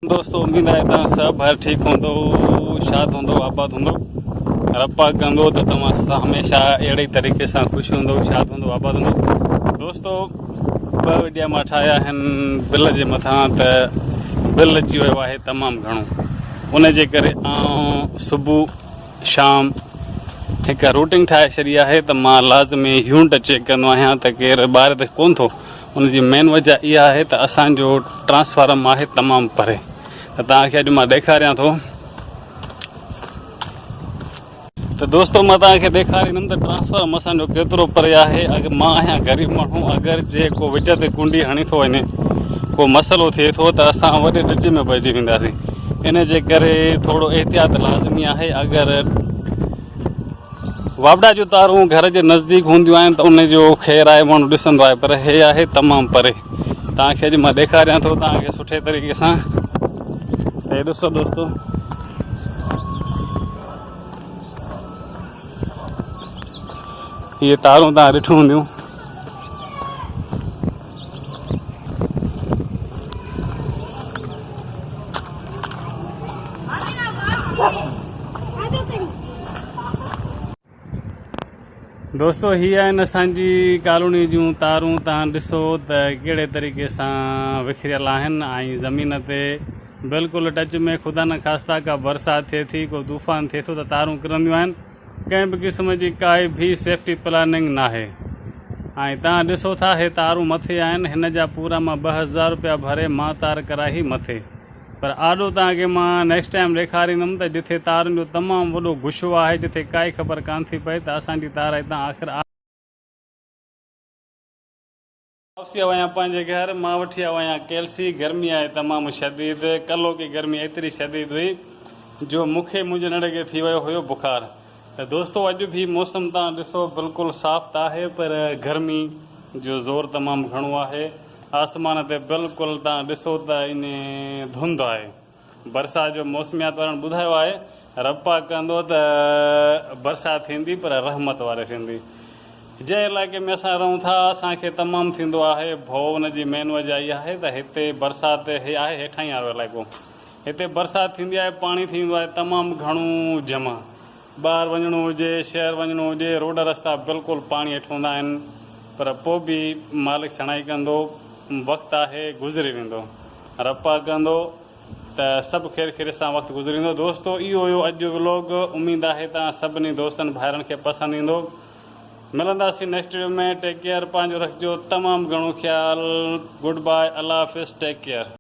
दोस्तों उम्मीद है तव्हां सभु हर ठीक हूंदो, शाद हूंदो, आबाद हूंदो। रपा कंदो त तव्हां हमेशह अहिड़े तरीक़े सां ख़ुशि हूंदो, शाद हूंदो, आबाद हूंदो। दोस्तों ॿ वीडियो मां ठाहिया आहिनि बिल जे मथां, त बिल अची वियो आहे तमामु घणो। उन जे करे आउं सुबुह शाम हिकु रूटीन ठाहे छॾी आहे त मां लाज़मी यूनिट चेक कंदो आहियां त केरु ॿाहिरि त कोन थो। उनजी मेन वजह इहा आहे त असांजो ट्रांसफार्म आहे तमामु परे। त तव्हांखे अॼु मां ॾेखारियां थो। त दोस्तो मां तव्हांखे ॾेखारींदुमि त ट्रांसफार्म असांजो केतिरो परे आहे। अगरि मां आहियां ग़रीब माण्हू, अगरि जेको विच ते कुंडी हणी थो वञे, को मसइलो थिए थो त असां वॾे ॾिज में पइजी वेंदासीं। इन जे करे थोरो एहतियात लाज़मी आहे। अगरि वापड़ा जूं तारूं घर जे नज़दीक हूंदियूं आहिनि त उनजो ख़ैरु आहे, माण्हू ॾिसंदो आहे, पर हे आहे तमामु परे। तव्हांखे अॼु मां ॾेखारियां थो तव्हांखे सुठे तरीक़े सां। हे ॾिसो दोस्तो, इहे तारूं तव्हां ॾिठियूं हूंदियूं। दोस्तो हीअ आहिनि असांजी कॉलोनी जूं तारूं। तव्हां ॾिसो त कहिड़े तरीक़े सां विखरियल आहिनि ऐं ज़मीन ते बिल्कुलु टच में। ख़ुदा न ख़ास्ता का बरसाति थिए थी, को तूफ़ान थिए थो त तारूं किरंदियूं आहिनि। कंहिं बि क़िस्म जी काई बि सेफ्टी प्लानिंग न आहे। ऐं तव्हां ॾिसो था हे तारूं मथे आहिनि, हिन जा पूरा मां 2000 रुपया भरे मां तार कराई मथे। पर आॾो तव्हांखे मां नेक्स्ट टाइम ॾेखारींदुमि त जिथे तारुनि जो तमामु वॾो गुशो आहे, जिथे काई ख़बर कान थी पए त असांजी तार हितां आख़िर वापसी आहियां पंहिंजे घर। मां वठी आयो आहियां कैल्सी। गर्मी आहे तमामु शदीद। कल्हो की गर्मी एतिरी शदीद हुई जो मूंखे मुंहिंजे नंढे खे थी वियो हुयो बुखार। त दोस्तो अॼु बि मौसम तव्हां ॾिसो बिल्कुलु साफ़ त आहे, पर गर्मी जो ज़ोर तमामु घणो आहे। आसमान ते बिल्कुलु तव्हां ॾिसो त इन धुंध आहे। बरसाति जो मौसमियात वारनि ॿुधायो आहे रपा कंदो त बरसाति थींदी, पर रहमत वारे थींदी। जंहिं इलाइक़े में असां रहूं था असांखे तमामु थींदो आहे भउ। उनजी मेन वजह इहा आहे त हिते बरसाति हे आहे हेठां ई वारो इलाइक़ो। हिते बरसाति थींदी आहे, पाणी थींदो आहे तमामु घणो जमा। ॿाहिरि वञिणो हुजे, शहर वञिणो हुजे, रोड रस्ता बिल्कुलु पाणी हेठि हूंदा आहिनि। पर पोइ बि मालिक सणाई कंदो, वक़्तु आहे गुज़री वेंदो। रपा कंदो त सभु खेर सां वक़्तु गुज़री वेंदो। दोस्तो इहो हुयो अॼु जो व्लॉग। उमेदु आहे तव्हां सभिनी दोस्तनि भाइरनि खे पसंदि ईंदो। मिलंदासीं नेक्स्ट वीडियो में। टेक केयर, पंहिंजो रखिजो तमामु घणो ख़्यालु। गुड बाय, अल्लाह हाफ़िज़, टेक केयर।